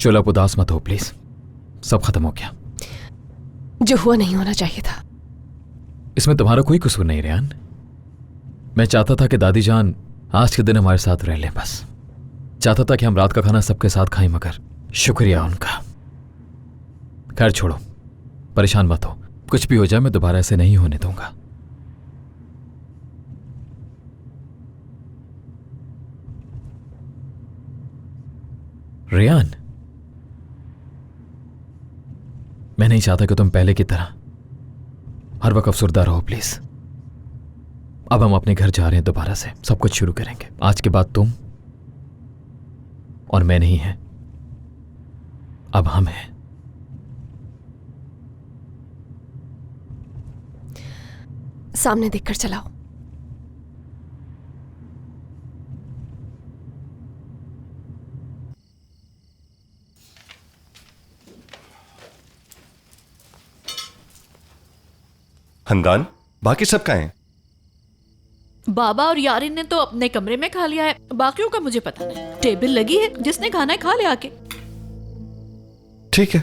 चलो आप उदास मत हो प्लीज, सब खत्म हो गया। जो हुआ नहीं होना चाहिए था। इसमें तुम्हारा कोई कसूर नहीं रेहान। मैं चाहता था कि दादी जान आज के दिन हमारे साथ रह लें, बस चाहता था कि हम रात का खाना सबके साथ खाएं, मगर शुक्रिया उनका। खैर छोड़ो, परेशान मत हो, कुछ भी हो जाए मैं दोबारा ऐसे नहीं होने दूंगा। रेहान, मैं नहीं चाहता कि तुम पहले की तरह हर वक्त अफसरदा रहो प्लीज। अब हम अपने घर जा रहे हैं, दोबारा से सब कुछ शुरू करेंगे। आज के बाद तुम और मैं नहीं है, अब हम हैं। सामने देखकर चलाओ। हमदान, बाकी सब कहाँ हैं? बाबा और यारिन ने तो अपने कमरे में खा लिया है, बाकियों का मुझे पता नहीं। टेबल लगी है, जिसने खाना है खा ले आके। ठीक है।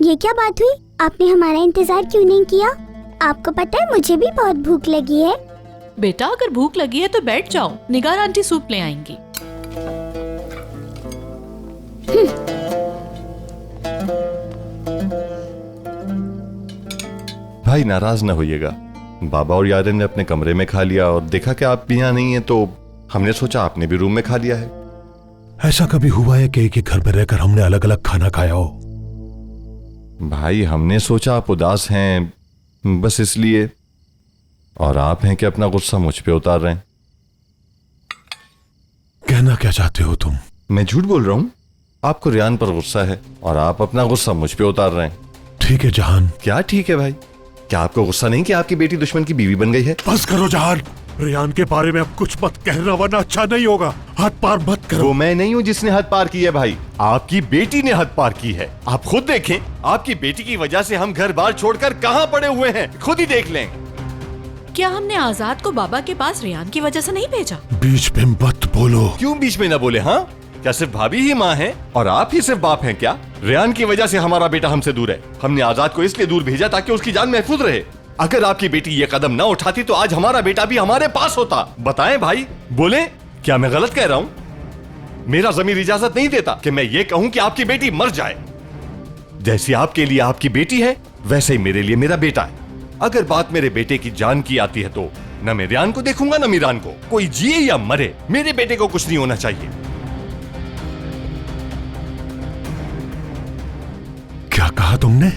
ये क्या बात हुई? आपने हमारा इंतजार क्यों नहीं किया? आपको पता है मुझे भी बहुत भूख लगी है। बेटा अगर भूख लगी है तो बैठ जाओ, निगार आंटी सूप ले आएंगी। भाई नाराज ना होइएगा, बाबा और यारिन ने अपने कमरे में खा लिया और देखा कि आप भी यहाँ नहीं है तो हमने सोचा आपने भी रूम में खा लिया है। ऐसा कभी हुआ है कि एक ही घर में रहकर हमने अलग अलग खाना खाया हो? भाई हमने सोचा आप उदास हैं बस इसलिए, और आप हैं कि अपना गुस्सा मुझ पे उतार रहे हैं। कहना क्या चाहते हो तुम? मैं झूठ बोल रहा हूं, आपको रियान पर गुस्सा है और आप अपना गुस्सा मुझ पे उतार रहे हैं। ठीक है जहान। क्या ठीक है भाई? क्या आपको गुस्सा नहीं कि आपकी बेटी दुश्मन की बीवी बन गई है? बस करो जहान, रियान के बारे में अब कुछ मत कहना वरना अच्छा नहीं होगा। हाथ पार मत करो। वो मैं नहीं हूँ जिसने हद पार की है भाई, आपकी बेटी ने हद पार की है। आप खुद देखें, आपकी बेटी की वजह से हम घर बार छोड़कर कहाँ पड़े हुए हैं, खुद ही देख लें। क्या हमने आजाद को बाबा के पास रियान की वजह से नहीं भेजा? बीच में मत बोलो। क्यों बीच में ना बोले? हाँ, क्या सिर्फ भाभी ही माँ है और आप ही सिर्फ बाप हैं क्या? रियान की वजह से हमारा बेटा हमसे दूर है। हमने आजाद को इसलिए दूर भेजा ताकि उसकी जान महफूज रहे। अगर आपकी बेटी ये कदम ना उठाती तो आज हमारा बेटा भी हमारे पास होता। बताएं भाई, बोले, क्या मैं गलत कह रहा हूं? मेरा ज़मीर इजाजत नहीं देता कि मैं ये कहूं कि आपकी बेटी मर जाए। जैसी आपके लिए आपकी बेटी है वैसे ही मेरे लिए मेरा बेटा है। अगर बात मेरे बेटे की जान की आती है तो न मैं रियान को देखूंगा न मीरान को। कोई जिए या मरे, मेरे बेटे को कुछ नहीं होना चाहिए। क्या कहा तुमने?